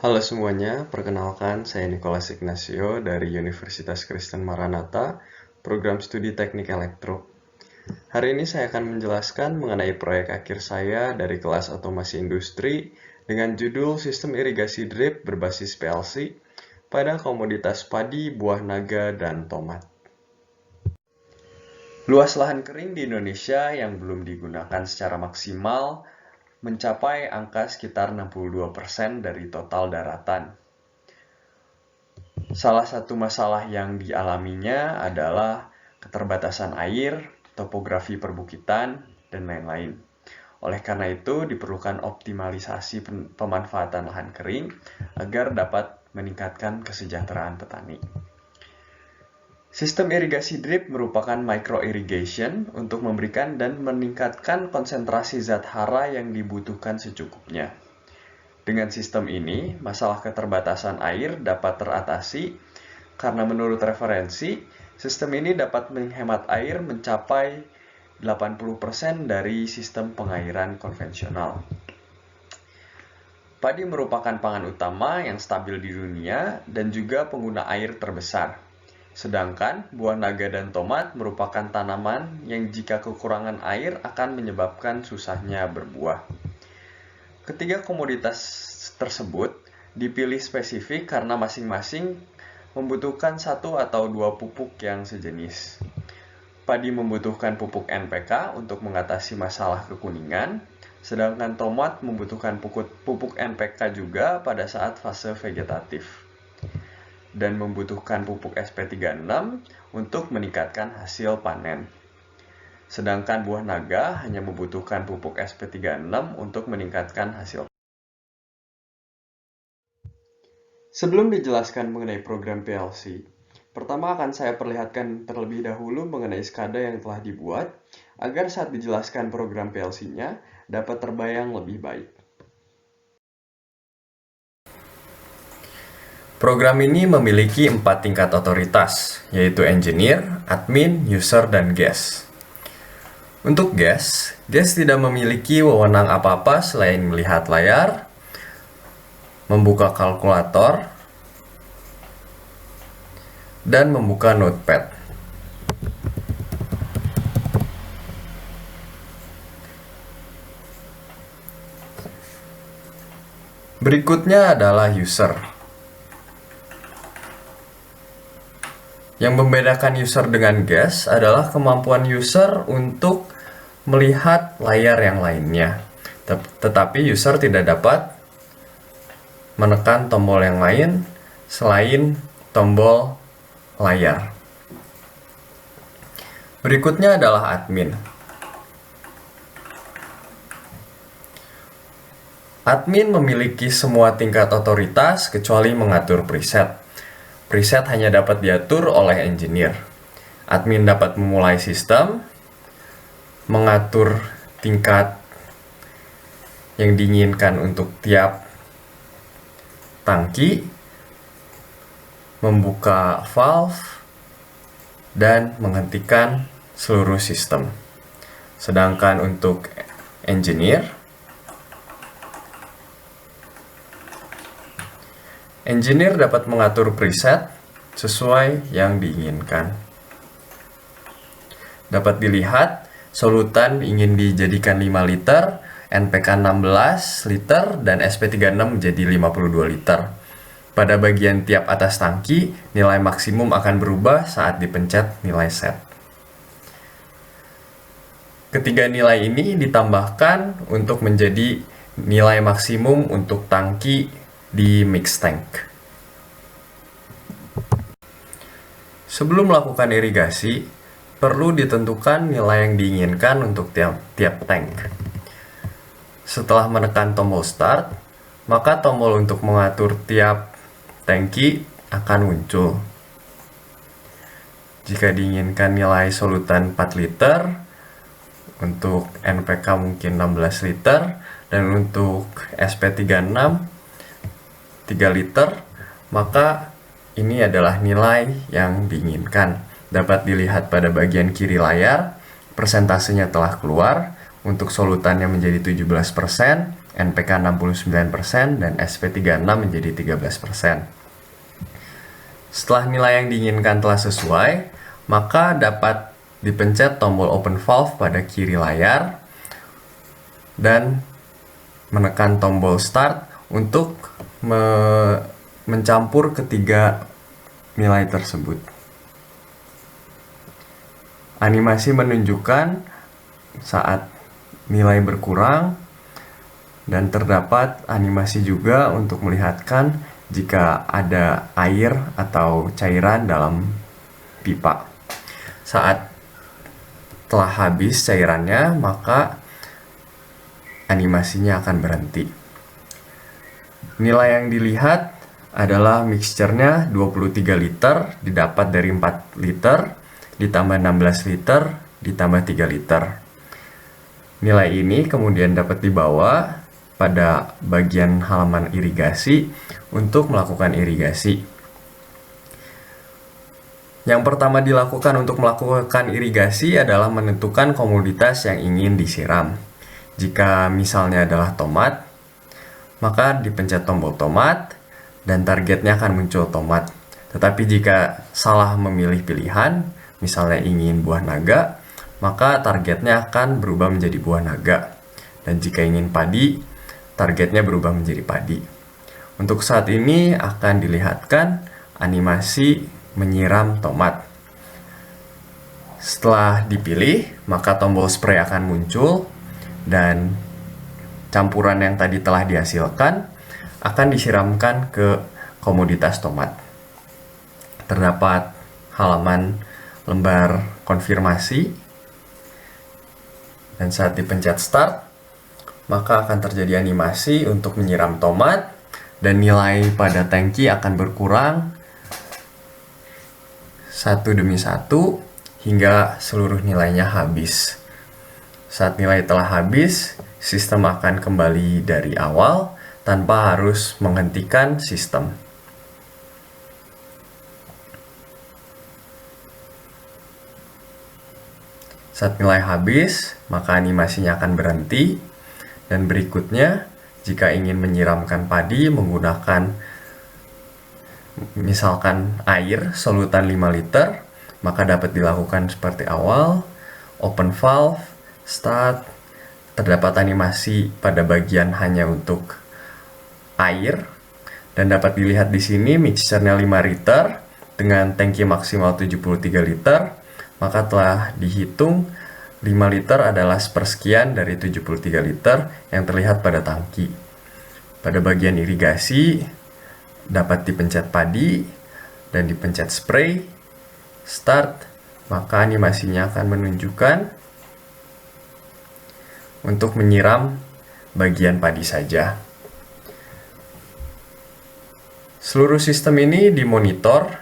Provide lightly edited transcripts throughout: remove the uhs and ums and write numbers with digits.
Halo semuanya, perkenalkan saya Nicholas Ignacio dari Universitas Kristen Maranatha, program studi Teknik Elektro. Hari ini saya akan menjelaskan mengenai proyek akhir saya dari kelas Otomasi Industri dengan judul Sistem Irigasi Drip berbasis PLC pada komoditas padi, buah naga, dan tomat. Luas lahan kering di Indonesia yang belum digunakan secara maksimal mencapai angka sekitar 62% dari total daratan. Salah satu masalah yang dialaminya adalah keterbatasan air, topografi perbukitan, dan lain-lain. Oleh karena itu, diperlukan optimalisasi pemanfaatan lahan kering agar dapat meningkatkan kesejahteraan petani. Sistem irigasi drip merupakan micro irrigation untuk memberikan dan meningkatkan konsentrasi zat hara yang dibutuhkan secukupnya. Dengan sistem ini, masalah keterbatasan air dapat teratasi karena menurut referensi, sistem ini dapat menghemat air mencapai 80% dari sistem pengairan konvensional. Padi merupakan pangan utama yang stabil di dunia dan juga pengguna air terbesar. Sedangkan buah naga dan tomat merupakan tanaman yang jika kekurangan air akan menyebabkan susahnya berbuah. Ketiga komoditas tersebut dipilih spesifik karena masing-masing membutuhkan satu atau dua pupuk yang sejenis. Padi membutuhkan pupuk NPK untuk mengatasi masalah kekuningan, sedangkan tomat membutuhkan pupuk NPK juga pada saat fase vegetatif, dan membutuhkan pupuk SP36 untuk meningkatkan hasil panen. Sedangkan buah naga hanya membutuhkan pupuk SP36 untuk meningkatkan hasil. Sebelum dijelaskan mengenai program PLC, pertama akan saya perlihatkan terlebih dahulu mengenai skada yang telah dibuat, agar saat dijelaskan program PLC-nya dapat terbayang lebih baik. Program ini memiliki 4 tingkat otoritas, yaitu engineer, admin, user, dan guest. Untuk guest tidak memiliki wewenang apa-apa selain melihat layar, membuka kalkulator, dan membuka notepad. Berikutnya adalah user. Yang membedakan user dengan guest adalah kemampuan user untuk melihat layar yang lainnya. Tetapi user tidak dapat menekan tombol yang lain selain tombol layar. Berikutnya adalah admin. Admin memiliki semua tingkat otoritas kecuali mengatur preset. Preset hanya dapat diatur oleh engineer. Admin dapat memulai sistem, mengatur tingkat yang diinginkan untuk tiap tangki, membuka valve, dan menghentikan seluruh sistem. Sedangkan untuk engineer dapat mengatur preset sesuai yang diinginkan. Dapat dilihat, solutan ingin dijadikan 5 liter, NPK 16 liter, dan SP36 menjadi 52 liter. Pada bagian tiap atas tangki, nilai maksimum akan berubah saat dipencet nilai set. Ketiga nilai ini ditambahkan untuk menjadi nilai maksimum untuk tangki di mix tank. Sebelum melakukan irigasi, perlu ditentukan nilai yang diinginkan untuk tiap tank. Setelah menekan tombol start, maka tombol untuk mengatur tiap tangki akan muncul. Jika diinginkan nilai solutan 4 liter, untuk NPK mungkin 16 liter, dan untuk SP36 3 liter, maka ini adalah nilai yang diinginkan. Dapat dilihat pada bagian kiri layar, persentasenya telah keluar. Untuk solutannya menjadi 17%, NPK 69%, dan SP36 menjadi 13%. Setelah nilai yang diinginkan telah sesuai, maka dapat dipencet tombol open valve pada kiri layar dan menekan tombol start untuk mencampur ketiga nilai tersebut. Animasi menunjukkan saat nilai berkurang, dan terdapat animasi juga untuk melihatkan jika ada air atau cairan dalam pipa. Saat telah habis cairannya, maka animasinya akan berhenti. Nilai yang dilihat adalah mixture-nya 23 liter didapat dari 4 liter ditambah 16 liter ditambah 3 liter. Nilai ini kemudian dapat dibawa pada bagian halaman irigasi untuk melakukan irigasi. Yang pertama dilakukan untuk melakukan irigasi adalah menentukan komoditas yang ingin disiram. Jika misalnya adalah tomat, maka dipencet tombol tomat dan targetnya akan muncul tomat. Tetapi jika salah memilih pilihan, misalnya ingin buah naga, maka targetnya akan berubah menjadi buah naga. Dan jika ingin padi, targetnya berubah menjadi padi. Untuk saat ini akan dilihatkan animasi menyiram tomat. Setelah dipilih, maka tombol spray akan muncul dan campuran yang tadi telah dihasilkan akan disiramkan ke komoditas tomat. Terdapat halaman lembar konfirmasi, dan saat dipencet start, maka akan terjadi animasi untuk menyiram tomat dan nilai pada tangki akan berkurang satu demi satu hingga seluruh nilainya habis. Saat nilai telah habis, sistem akan kembali dari awal tanpa harus menghentikan sistem. Saat nilai habis, maka animasinya akan berhenti. Dan berikutnya, jika ingin menyiramkan padi menggunakan misalkan air solutan 5 liter, maka dapat dilakukan seperti awal, open valve, start, terdapat animasi pada bagian hanya untuk air, dan dapat dilihat di sini mixture-nya 5 liter dengan tangki maksimal 73 liter, maka telah dihitung 5 liter adalah sepersekian dari 73 liter yang terlihat pada tangki. Pada bagian irigasi, dapat dipencet padi dan dipencet spray, start, maka animasinya akan menunjukkan untuk menyiram bagian padi saja. Seluruh sistem ini dimonitor,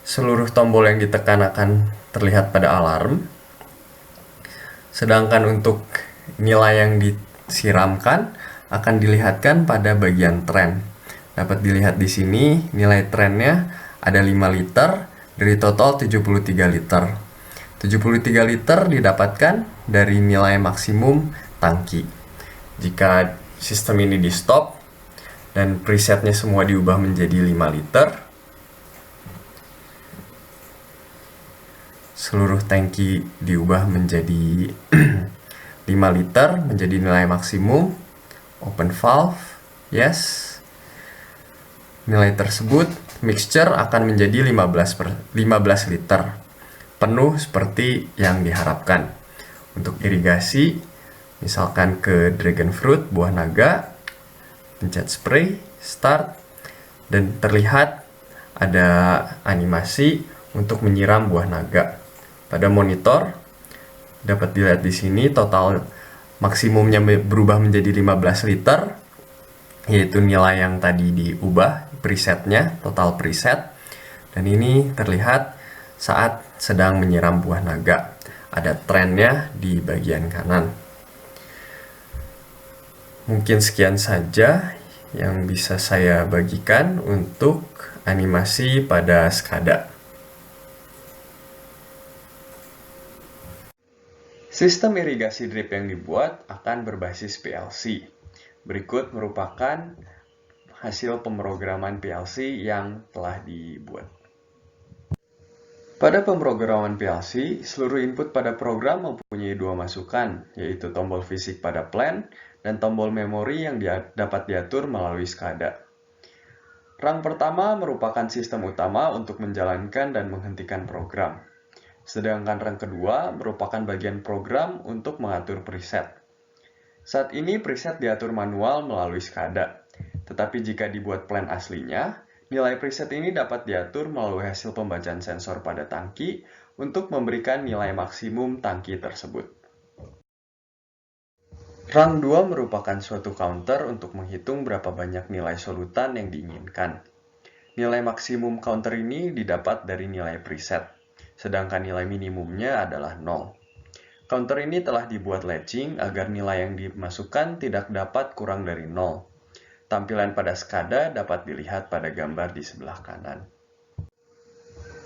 seluruh tombol yang ditekan akan terlihat pada alarm. Sedangkan untuk nilai yang disiramkan akan dilihatkan pada bagian tren. Dapat dilihat di sini nilai trennya ada 5 liter dari total 73 liter. 73 liter didapatkan dari nilai maksimum tangki. Jika sistem ini di stop dan presetnya semua diubah menjadi 5 liter, seluruh tangki diubah menjadi 5 liter menjadi nilai maksimum, open valve, yes. Nilai tersebut mixture akan menjadi 15 liter, penuh seperti yang diharapkan. Untuk irigasi, misalkan ke dragon fruit, buah naga, pencet spray, start, dan terlihat ada animasi untuk menyiram buah naga. Pada monitor dapat dilihat di sini total maksimumnya berubah menjadi 15 liter, yaitu nilai yang tadi diubah presetnya, total preset. Dan ini terlihat saat sedang menyiram buah naga. Ada trennya di bagian kanan. Mungkin sekian saja yang bisa saya bagikan untuk animasi pada SCADA. Sistem irigasi drip yang dibuat akan berbasis PLC. Berikut merupakan hasil pemrograman PLC yang telah dibuat. Pada pemrograman PLC, seluruh input pada program mempunyai dua masukan, yaitu tombol fisik pada plan dan tombol memori yang dapat diatur melalui SCADA. Rang pertama merupakan sistem utama untuk menjalankan dan menghentikan program. Sedangkan rang kedua merupakan bagian program untuk mengatur preset. Saat ini preset diatur manual melalui SCADA, tetapi jika dibuat plan aslinya, nilai preset ini dapat diatur melalui hasil pembacaan sensor pada tangki untuk memberikan nilai maksimum tangki tersebut. Rang 2 merupakan suatu counter untuk menghitung berapa banyak nilai solutan yang diinginkan. Nilai maksimum counter ini didapat dari nilai preset, sedangkan nilai minimumnya adalah 0. Counter ini telah dibuat latching agar nilai yang dimasukkan tidak dapat kurang dari 0. Tampilan pada SCADA dapat dilihat pada gambar di sebelah kanan.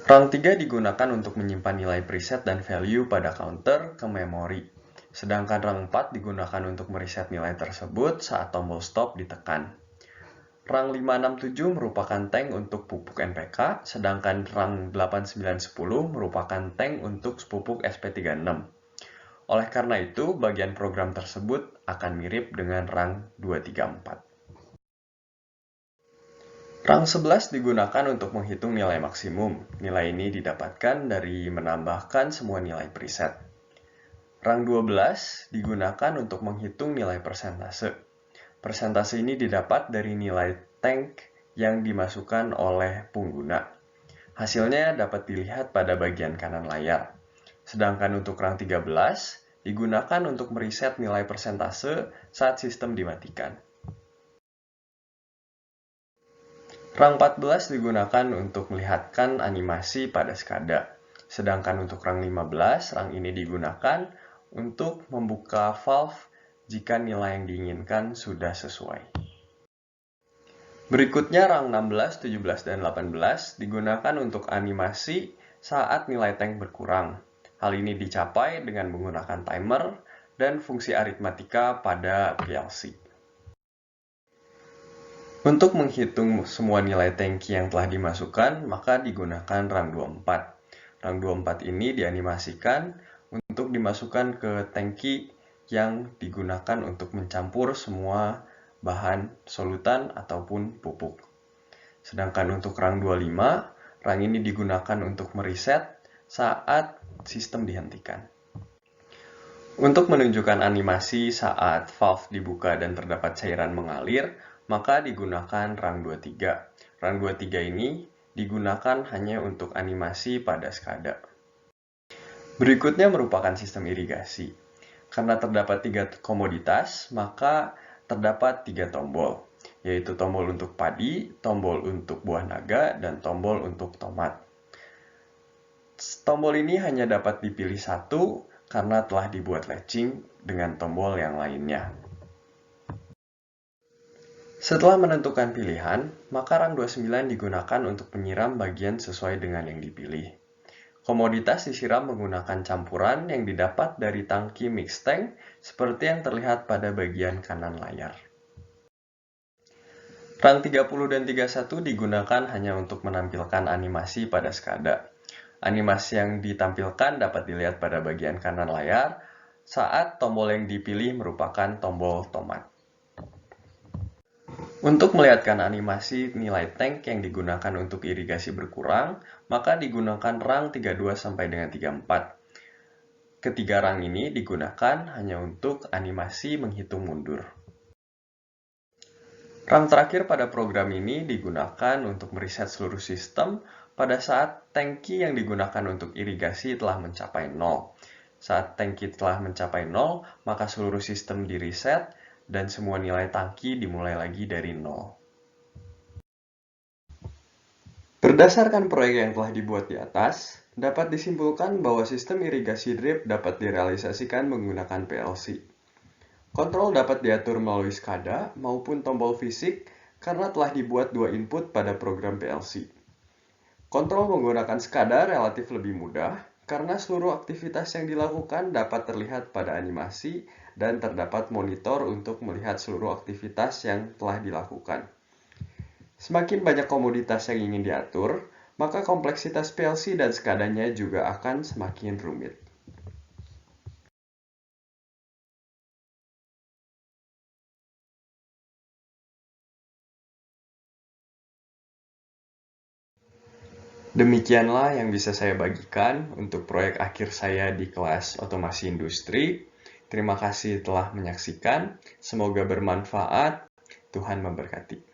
Rang 3 digunakan untuk menyimpan nilai preset dan value pada counter ke memori. Sedangkan rang 4 digunakan untuk mereset nilai tersebut saat tombol stop ditekan. Rang 567 merupakan tank untuk pupuk NPK, sedangkan rang 8910 merupakan tank untuk pupuk SP36. Oleh karena itu, bagian program tersebut akan mirip dengan rang 234. Rang 11 digunakan untuk menghitung nilai maksimum. Nilai ini didapatkan dari menambahkan semua nilai preset. Rang 12 digunakan untuk menghitung nilai persentase. Persentase ini didapat dari nilai tank yang dimasukkan oleh pengguna. Hasilnya dapat dilihat pada bagian kanan layar. Sedangkan untuk rang 13 digunakan untuk mereset nilai persentase saat sistem dimatikan. Rang 14 digunakan untuk melihatkan animasi pada SCADA. Sedangkan untuk rang 15, rang ini digunakan untuk membuka valve jika nilai yang diinginkan sudah sesuai. Berikutnya rang 16, 17, dan 18 digunakan untuk animasi saat nilai tank berkurang. Hal ini dicapai dengan menggunakan timer dan fungsi aritmatika pada PLC. Untuk menghitung semua nilai tangki yang telah dimasukkan, maka digunakan rang 24. Rang 24 ini dianimasikan untuk dimasukkan ke tangki yang digunakan untuk mencampur semua bahan solutan ataupun pupuk. Sedangkan untuk rang 25, rang ini digunakan untuk mereset saat sistem dihentikan. Untuk menunjukkan animasi saat valve dibuka dan terdapat cairan mengalir, maka digunakan rang 23. Rang 23 ini digunakan hanya untuk animasi pada SCADA. Berikutnya merupakan sistem irigasi. Karena terdapat 3 komoditas, maka terdapat 3 tombol, yaitu tombol untuk padi, tombol untuk buah naga, dan tombol untuk tomat. Tombol ini hanya dapat dipilih satu karena telah dibuat latching dengan tombol yang lainnya. Setelah menentukan pilihan, maka rang 29 digunakan untuk menyiram bagian sesuai dengan yang dipilih. Komoditas disiram menggunakan campuran yang didapat dari tangki mix tank seperti yang terlihat pada bagian kanan layar. Rang 30 dan 31 digunakan hanya untuk menampilkan animasi pada SCADA. Animasi yang ditampilkan dapat dilihat pada bagian kanan layar saat tombol yang dipilih merupakan tombol tomat. Untuk melihatkan animasi nilai tank yang digunakan untuk irigasi berkurang, maka digunakan rang 32 sampai dengan 34. Ketiga rang ini digunakan hanya untuk animasi menghitung mundur. Rang terakhir pada program ini digunakan untuk mereset seluruh sistem pada saat tangki yang digunakan untuk irigasi telah mencapai 0. Saat tangki telah mencapai 0, maka seluruh sistem direset dan semua nilai tangki dimulai lagi dari 0. Berdasarkan proyek yang telah dibuat di atas, dapat disimpulkan bahwa sistem irigasi drip dapat direalisasikan menggunakan PLC. Kontrol dapat diatur melalui SCADA maupun tombol fisik karena telah dibuat 2 input pada program PLC. Kontrol menggunakan SCADA relatif lebih mudah Karena seluruh aktivitas yang dilakukan dapat terlihat pada animasi dan terdapat monitor untuk melihat seluruh aktivitas yang telah dilakukan. Semakin banyak komoditas yang ingin diatur, maka kompleksitas PLC dan SCADA-nya juga akan semakin rumit. Demikianlah yang bisa saya bagikan untuk proyek akhir saya di kelas otomasi industri. Terima kasih telah menyaksikan. Semoga bermanfaat. Tuhan memberkati.